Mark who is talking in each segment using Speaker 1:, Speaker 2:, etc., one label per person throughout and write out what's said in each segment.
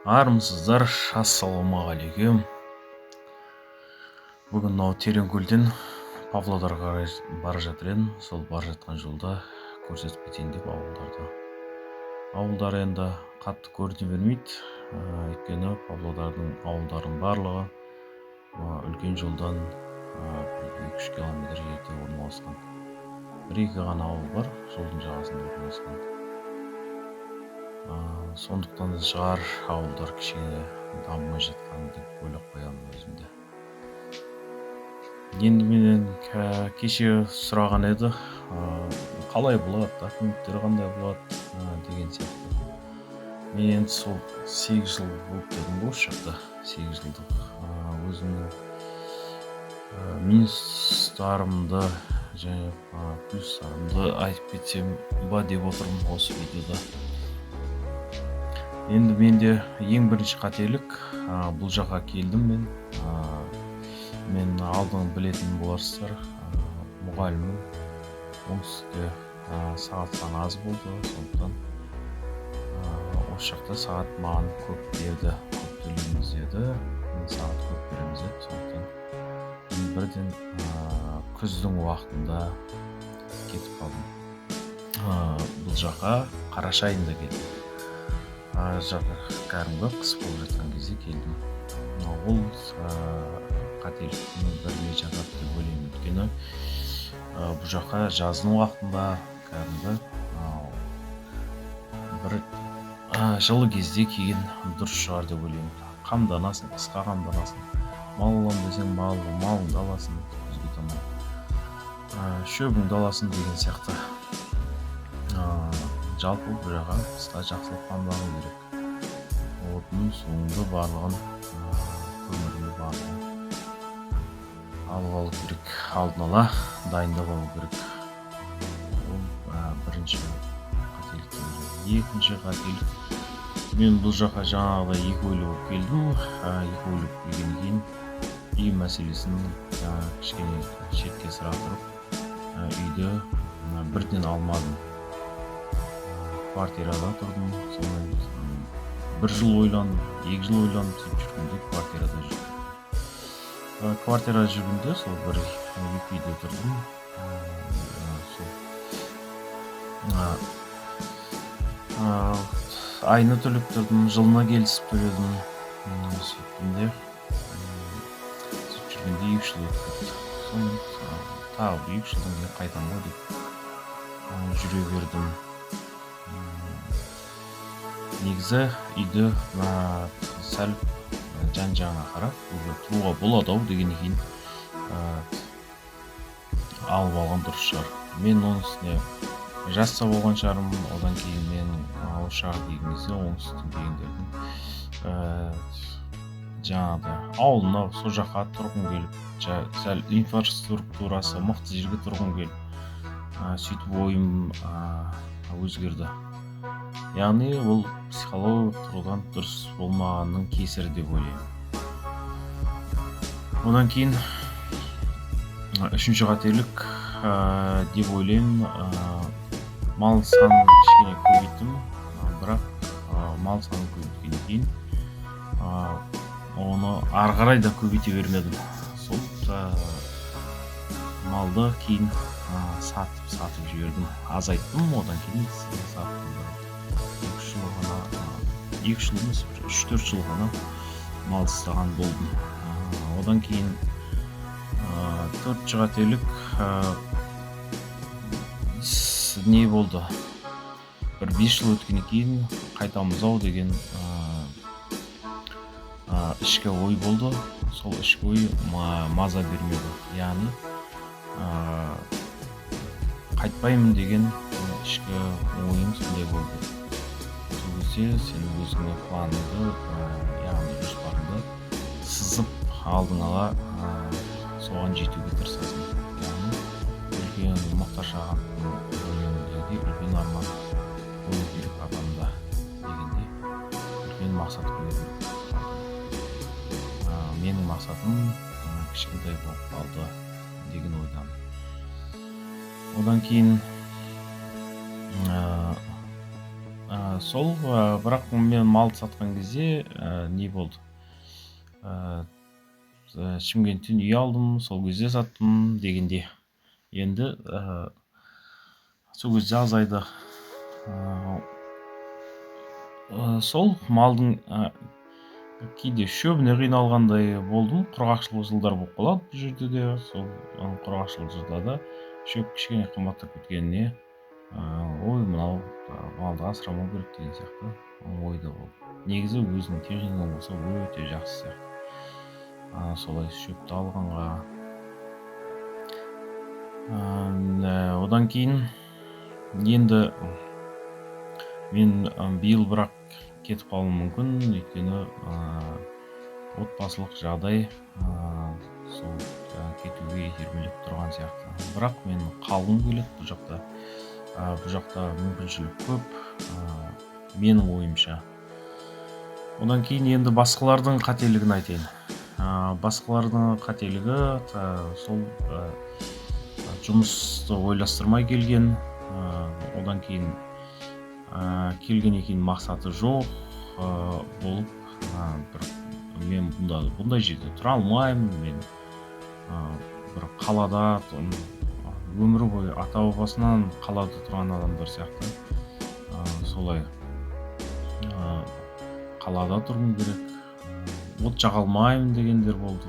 Speaker 1: Армысыздар, ассалаумағалейкум. Бүгін мынау Тереңкөлден Павлодарға қарай бара жатыр едім. Сол бара жатқан жолда көрсетіп кетейін деп ауылдарды. Ауылдар енді қатты көріне бермейді, өйткені Павлодардың ауылдарының барлығы үлкен жолдан 2-3 километр жерде орналасқан. 1-2 ғана ауыл бар, жолдың жағасында орналасқан. Сондықтан да шығар ауылдар кішкене дамымай жатқан деп ойлап қоямын өзімде. Енді менен кеше сұраған еді, қалай болады, документтер қандай болады деген сияқты. Мен енді сол 8 жыл болып дедім ғой, осы жақта 8 жылдық өзімнің минустарымды және плюстарымды айтып кетсем ба деп отырмын осы видеода. Енді менде ең бірінші қателік, бұл жаққа келдім мен. Мен алдын білетін боларсыздар, мұғалімім. Оңтүстікте сағат саны аз болды, сондықтан осы жақта сағат маған көп берді, көп төлейміз деді. Сағат көп береміз деді, сондықтан бірден күздің уақытында кетіп қалдым. Бұл жаққа қараша айында келдім. Кәдімгі қыс болып жатқан кезде келдім. Ол қателіктің біріне жатады деп ойлаймын, өйткені бұл жаққа жаздың уақытында кәдімгі бір жылы кезде келген дұрыс шығар деп ойлаймын. Қамданасың, қысқа қамданасың. Мал алам десең малыңды аласың, күзге таман. Шөбіңді аласың деген сияқты. Жалпы бұл жаққа қысқа жақсылық қамдану керек. Отын, суыңды барлығын, көміріңді барлығын алып алу керек. Алдын ала дайындап алу керек. Ол бірінші қателік. Екінші қателік. Мен бұл жаққа жаңағыдай екі ойлы болып келдім. Екі ойлы келгеннен кейін үй мәселесін кішкене шетке сыра тұрып, үйді бірден алмадым. Квартирада тұрдым, сонымен 1 жыл ойландым, 2 жыл ойландым, сөйтіп жүргенде квартирада жүрдім. Квартирада жүргенде сол бір екі үйде тұрдым. Айына төлеп тұрдым, жылына келісіп төледім. Сөйттім де сөйтіп жүргенде 2 жыл өтіп кетті. Сонымен тағы 2 жылдан кейін қайтамын ғой деп жүре бердім. Негізі үйді сәл жан-жағына қарап, тұруға болады ау дегеннен кейін алып алған дұрыс шығар. Мен оның үстіне жаста болған шығармын, одан кейін мен осы жаққа келген кезде оңтүстіктен келгендердің жаңағыдай ауылына сол жаққа тұрғым келіп, сәл инфраструктурасы мықты жерге тұрғым келіп, сөйтіп ойым өзгерді. Яғни ол психологиялық тұрғыдан дұрыс болмағанның кесірі деп ойлаймын. Одан кейін үшінші қателік деп ойлаймын, мал санын кішкене көбейттім, бірақ мал санын көбейткеннен кейін оны ары қарай да көбейте бермедім. Сол малды кейін сатып жібердім, азайттым, одан кейін саттым. 2 жыл емес, 3-4 жыл ғана мал ұстаған болдым. Одан кейін 4-ші қателік не болды? Бір 5 жыл өткеннен кейін қайтамыз ау деген ішкі ой болды. Сол ішкі ой маза бермеді. Яғни қайтпаймын деген ішкі ойым сондай болды. Сен өзіңе планыңды, яғни жоспарыңды сызып алдын ала соған жетуге тырысасың. Яғни үлкен мұқтаж өмірдегі үлкен арман қою керек адамда дегенде үлкен мақсат қою керек. Менің мақсатым кішкентай болып қалды деген ойдамын. Одан кейін сол бірақ мен малды сатқан кезде не болды, Шымкенттен үй алдым, сол кезде саттым дегенде. Енді сол кезде азайды. Сол малдың кейде шөбіне қиналғандай болдым. Құрғақшылық жылдар болып қалады бұл жерде де. Сол құрғақшылық жылдарда шөп кішкене қымбаттап кеткеніне ой, мынау малды асырамау керек деген сияқты ойда болды. Негізі өзінің техникаң болса өте жақсы сияқты. Солай шөпті алғанға. Одан кейін енді мен биыл бірақ кетіп қалуым мүмкін, өйткені отбасылық жағдай сол кетуге итермелеп тұрған сияқты. Бірақ мен қалғым келеді бұл жақта. Бұл жақта мүмкіншілік көп, менің ойымша. Одан кейін енді басқалардың қателігін айтайын. Басқалардың қателігі сол жұмысты ойластырмай келген, одан кейін келгеннен кейін мақсаты жоқ болып, мен бұндай жерде тұра алмаймын, мен бір қалада өмір бойы ата бабасынан қалада тұрған адамдар сияқты солай қалада тұрғым керек, от жаға алмаймын дегендер болды.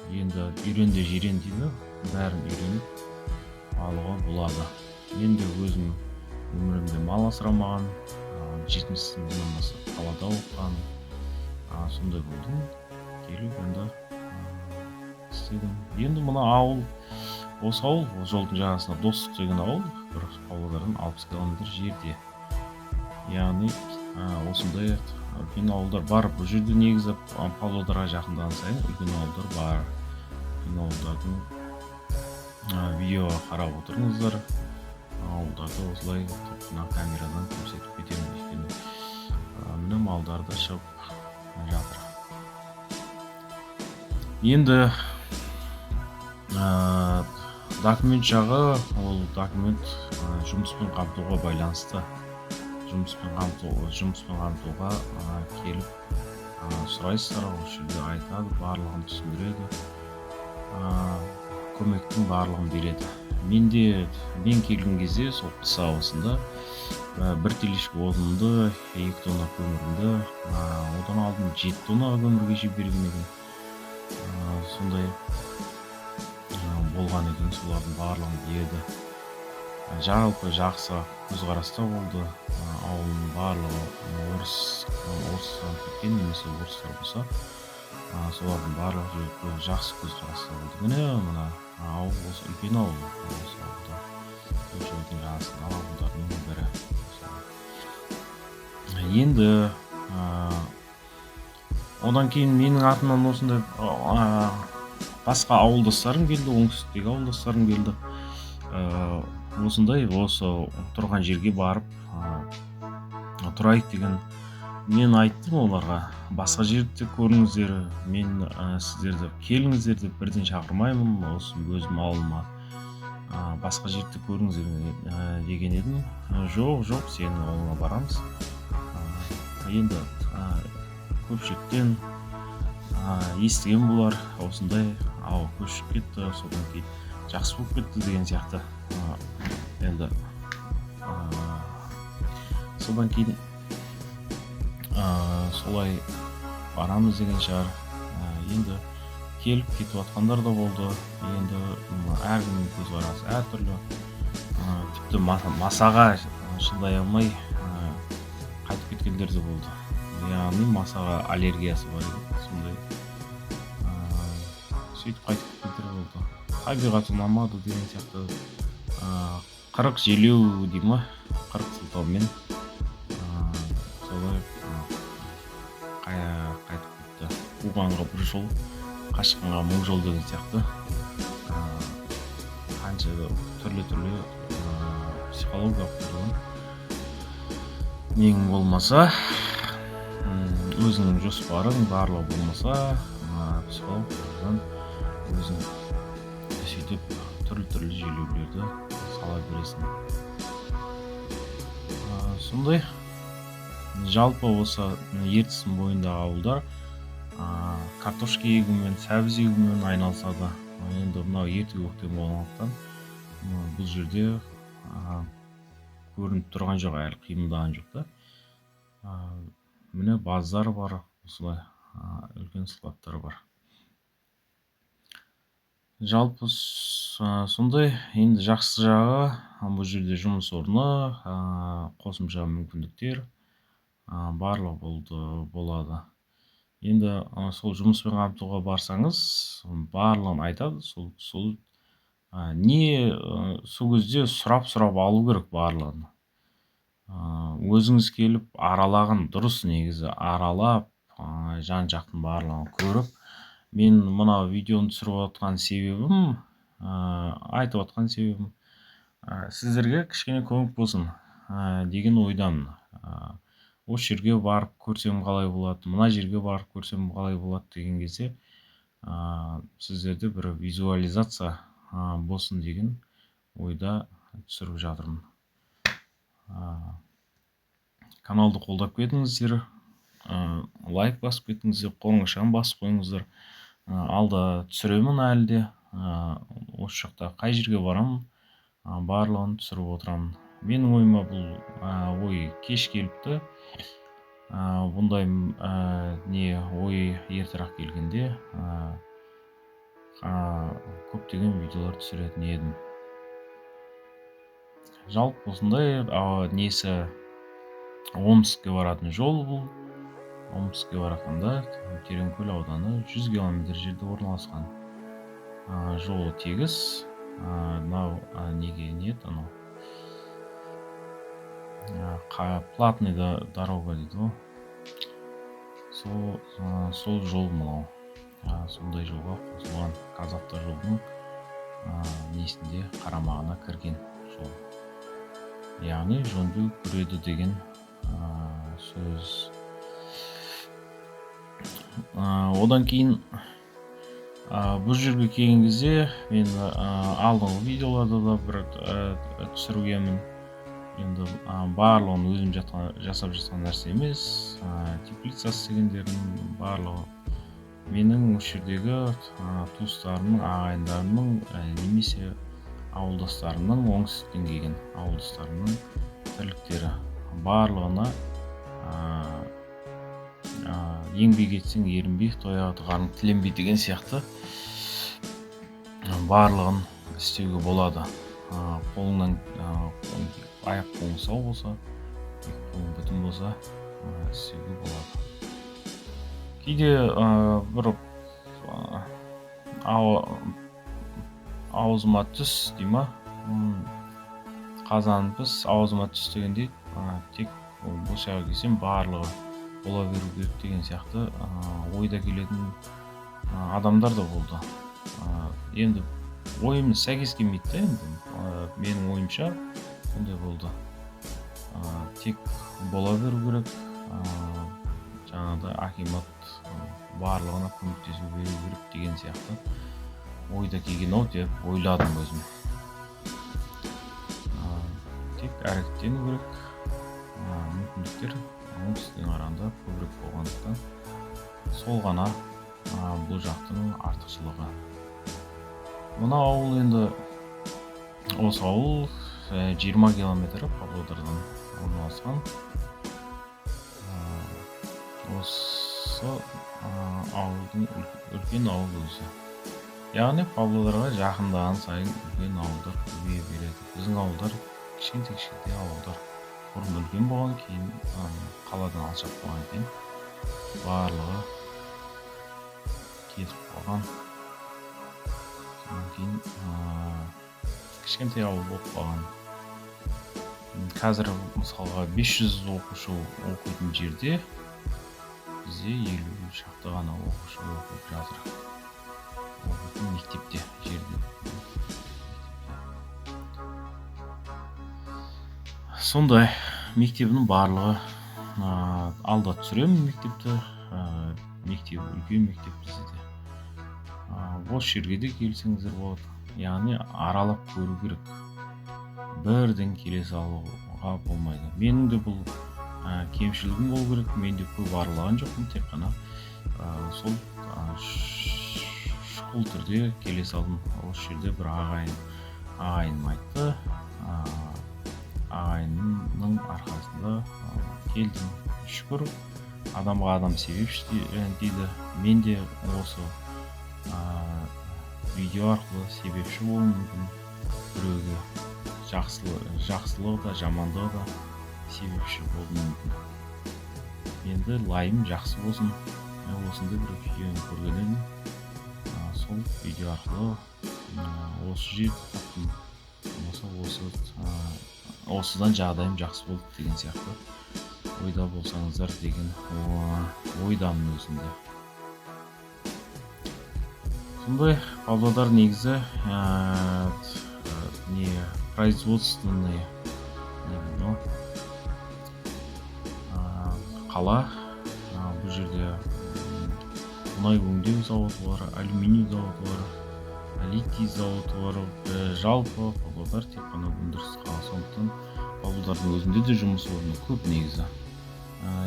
Speaker 1: Енді үйрен де жирен дейді, бәрін үйреніп алуға болады. Мен де өзім өмірімде мал асырамаған, 70 сыныбынан бастап қалада оқыған, сондай болдым. Келіп енді істедім. Енді мына ауыл, осы ауыл, жолдың жағасында Достық деген ауыл, бір Павлодардан 60 километр жерде. Яғни осындай үлкен ауылдар бар. Бұл жерде негізі Павлодарға жақындаған сайын үлкен ауылдар бар. Үлкен ауылдардың видеоға қарап отырыңыздар. Ауылдарды осылай мына камерадан көрсетіп кетемін, өйткені міне малдарды шығып жатыр. Енді документ жағы, ол документ жұмыспен қамтуға байланысты. Жұмыспен қамтуға келіп сұрайсыздар, осы жерде айтады, барлығын түсіндіреді, көмектің барлығын береді. Мен келген кезде сол қыс ауасында бір телешка отынды, 2 тонна көмірімді, одан алдым 7 тоннаға көмірге жіберген екен. Сондай болған екен, солардың барлығын берді. Жалпы жақсы көзқараста болды. Ауылдың барлығы орыстан кеткен, немесе орыстар болса, солардың барлығы жақсы көзқараста болды. Мына ауыл осы үлкен ауыл, осы ауылда жолдың жағасында ауылдардың бірі. Енді одан кейін менің атымнан осындай басқа ауылдастарым келді, оңтүстіктегі ауылдастарым келді. Осындай осы тұрған жерге барып тұрайық деген мен айттым оларға. Басқа жерді көріңіздер, мен сіздерді келіңіздер деп бірден шақырмаймын, осы өзім ауылыма. Басқа жерді көріңіздер деген едім. Жоқ, сенің ауылыңа барамыз. Енді көпшіліктен естіген болар, осындай ауыл көшіп кетті, содан кейін жақсы болып кетті деген сияқты. Енді содан кейін солай барамыз деген шығар. Енді келіп кетіп жатқандар да болды. Енді әркімнің көзқарасы әртүрлі. Тіпті масаға шыдай алмай қайтып кеткендер де болды. Яғни масаға аллергиясы бар еді, сондай. Сөйтіп қайтып кеткендер болды. Табиғат ұнамады деген сияқты. 40 желеу дей ма, 40 сылтаумен солай қайтып кетті. Қуғанға бір жол, қашқанға 1000 жол деген сияқты. Қанша түрлі психологиялық тұрғыдан нең болмаса, өзіңнің жоспарың барлығы болмаса, психолог тұрғыдан өзің сөйтіп түрлі желеулерді сала бересің. Сондай жалпы осы ертістің бойындағы ауылдар картошка егумен, сәбіз егумен айналысады. Енді мынау ерте көктем болғандықтан бұл жерде көрініп тұрған жоқ, әлі қимылдаған жоқ та. Міне баздар бар, осылай үлкен складтар бар. Жалпы сондай, енді жақсы жағы бұл жерде жұмыс орны, қосымша мүмкіндіктер барлығы болады. Енді сол жұмыспен қамтуға барсаңыз, барлығын айтады. Сол сол кезде сұрап алу керек барлығын. Өзіңіз келіп аралаған дұрыс, негізі аралап, жан-жақтың барлығын көріп, мен мына видеоны түсіріп отқан себебім, айтып отқан себебім, сіздерге кішкене көмек болсын деген ойдамын. Осы жерге барып көрсем қалай болады, мына жерге барып көрсем қалай болады деген кезде сіздерде бір визуализация болсын деген ойда түсіріп жатырмын. Каналды қолдап кетіңіздер, лайк басып кетіңіздер, қоңырауын басып қойыңыздар. Алда түсіремін әлі де, осы жақта қай жерге барамын, барлығын түсіріп отырамын. Менің ойыма бұл ой кеш келіпті. Бұндай ой ертерек келгенде көптеген видеолар түсіретін едім. Жалпы осындай несі Омскке баратын жол бұл. Омскке баратқанда Тереңкөл ауданы 100 км жерде орналасқан. Жолы тегіс. Мынау неге нет, анау платный дорога дейді ғой. Сол жол мынау. Сондай жолға қосылған Қазавтожолдың несінде қарамағына кірген жол. Яғни жөндеу көреді деген сөз. Одан кейін бұл жерге келген кезде мен алдыңғы видеоларда да бір түсіргенмін. Енді барлығын өзім жасап жатқан нәрсе емес, теплица істегендердің барлығы менің осы жердегі туыстарымның, ағайындарымның, немесе ауылдастарымның, оңтүстіктен келген ауылдастарымның тірліктері. Барлығына еңбек етсең ерінбей, тояға тығарың тіленбей деген сияқты барлығын істеуге болады. Қолыңнан аяқ қолың сау болса, қолың бүтін болса, істеуге болады. Кейде бір аузыма түс дей ма, қазан піс аузыма түс дегендей, тек бұл шаға келсем барлығы бола беру керек деген сияқты ойда келетін адамдар да болды. Енді ойымыз сәйкес келмейді да, енді менің ойымша сондай болды. Тек бола беру керек, жаңағыдай акимат барлығына көмектесу беру керек деген сияқты ойда келген-ау деп ойладым өзім. Тек әрекеттену керек, мүмкіндіктер оңтүстіктен қарағанда көбірек болғандықтан сол ғана бұл жақтың артықшылығы. Мына ауыл енді, осы ауыл 20 км Павлодардан орналасқан. Осы ауылдың үлкен ауыл өзі. Яғни Павлодарға жақындаған сайын үлкен ауылдар көбейе береді. Біздің ауылдар кішкентай ауылдар. Бұрын үлкен болған, кейін қаладан алшақ болған екен. Барлығы кетіп қалған. Содан кейін кішкентай ауыл болып қалған. Қазір мысалға 500 оқушы оқитын жерде бізде 50 шақты ғана оқушы оқып жатыр. Оқитын мектепте, жерде. Сондай мектебінің барлығы алда түсіремін мектепті. Мектеп үлкен мектеп бізде. Осы жерге де келсеңіздер болады. Яғни аралап көру керек. Бірден келе салу болмайды. Менің де бұл кемшілігім болу керек. Мен де көп аралаған жоқпын, тек қана сол шұғыл түрде келе салдым. Осы жерде бір ағайыным айтты. Ағайынның арқасында келдім. Шүкір, адамға адам себепші дейді. Мен де осы видео арқылы себепші болуым мүмкін. Біреуге жақсылығы да жамандығы да себепші болуым мүмкін. Енді лайым жақсы болсын. Мен осындай бір видеоны көрген едім. Сол видео арқылы осы жерді таптым. Осыдан жағдайым жақсы болды деген сияқты ойда болсаңыздар деген ойдамын өзімде. Сондай Павлодар негізі производственный қала. Бұл жерде мұнай өңдеу зауыты бар, алюминий зауыты бар, литий зауыты бар. Жалпы Павлодар тек қана өндіріс қала, сондықтан Павлодардың өзінде де жұмыс орны көп негізі.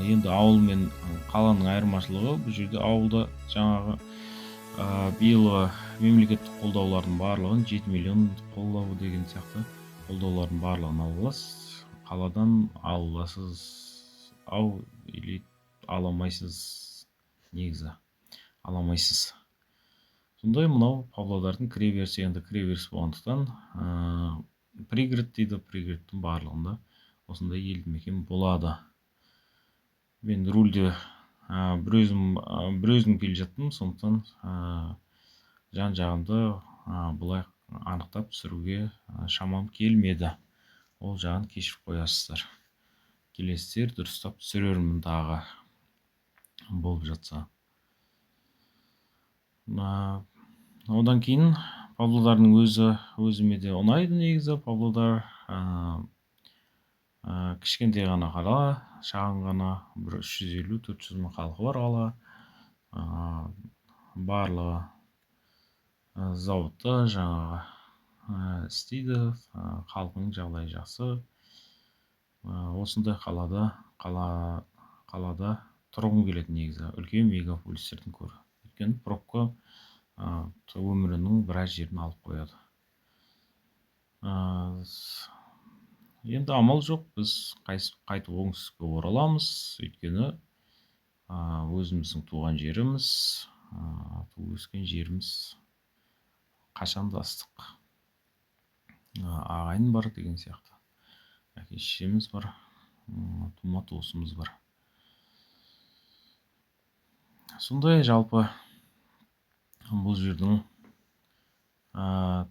Speaker 1: Енді ауыл мен қаланың айырмашылығы, бұл жерде ауылда жаңағы биыл мемлекеттік қолдаулардың барлығын 7 миллион қолдау деген сияқты қолдаулардың барлығын ала аласыз. Қаладан ала аласыз, или аламайсыз, негізі аламайсыз. Сондай мынау Павлодардың кіреберісі, енді кіреберіс болғандықтан пригород дейді. Пригородтың барлығында осындай елді мекен болады. Мен рульде бір өзім келе жаттым, сондықтан жан жағымды бұлай анықтап түсіруге шамам келмеді. Ол жағын кешіріп қоясыздар. Келесіздер дұрыстап түсірермін тағы болып жатса. Одан кейін Павлодардың өзіме де ұнайды негізі. Павлодар кішкентай ғана қала, шағын ғана, 350-400 мың халқы бар қала. Барлығы зауытта жаңағы істейді, халқының жағдайы жақсы. Осындай қалада тұрғым келеді негізі, үлкен мегаполистерден көрі. Өйткені пробка өмірінің біраз жерін алып қояды. Енді амал жоқ, біз қайтып оңтүстікке ораламыз, өйткені өзіміздің туған жеріміз, туып өскен жеріміз, қашанда ыстық. Ағайын бар деген сияқты, әке-шешеміз бар, тума туысымыз бар. Сондай жалпы бұл жердің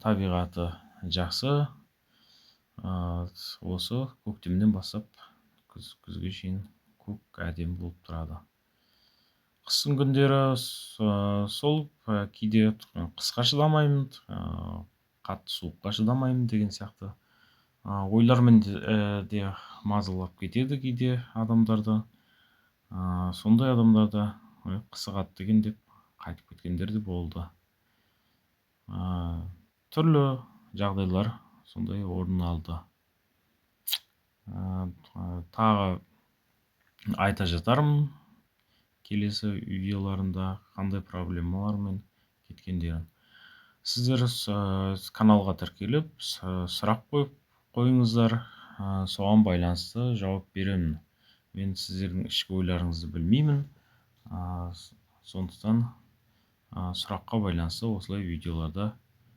Speaker 1: табиғаты жақсы. Осы көктемнен бастап күзге шейін көк әдемі болып тұрады. Қыстың күндері сол кейде қысқа шыдамаймын, қатты суыққа шыдамаймын деген сияқты ойлармен де мазалап кетеді кейде адамдарды. Сондай адамдарды қысы қатты екен деп қайтып кеткендер де болды. Түрлі жағдайлар сондай орын алды. Тағы айта жатармын келесі видеоларында қандай проблемалармен кеткендерін. Сіздер каналға тіркеліп сұрақ қойыңыздар, соған байланысты жауап беремін. Мен сіздердің ішкі ойларыңызды білмеймін, сондықтан сұраққа байланысты осылай видеоларда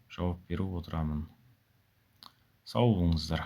Speaker 1: жауап беріп отырамын. Сау болыңыздар.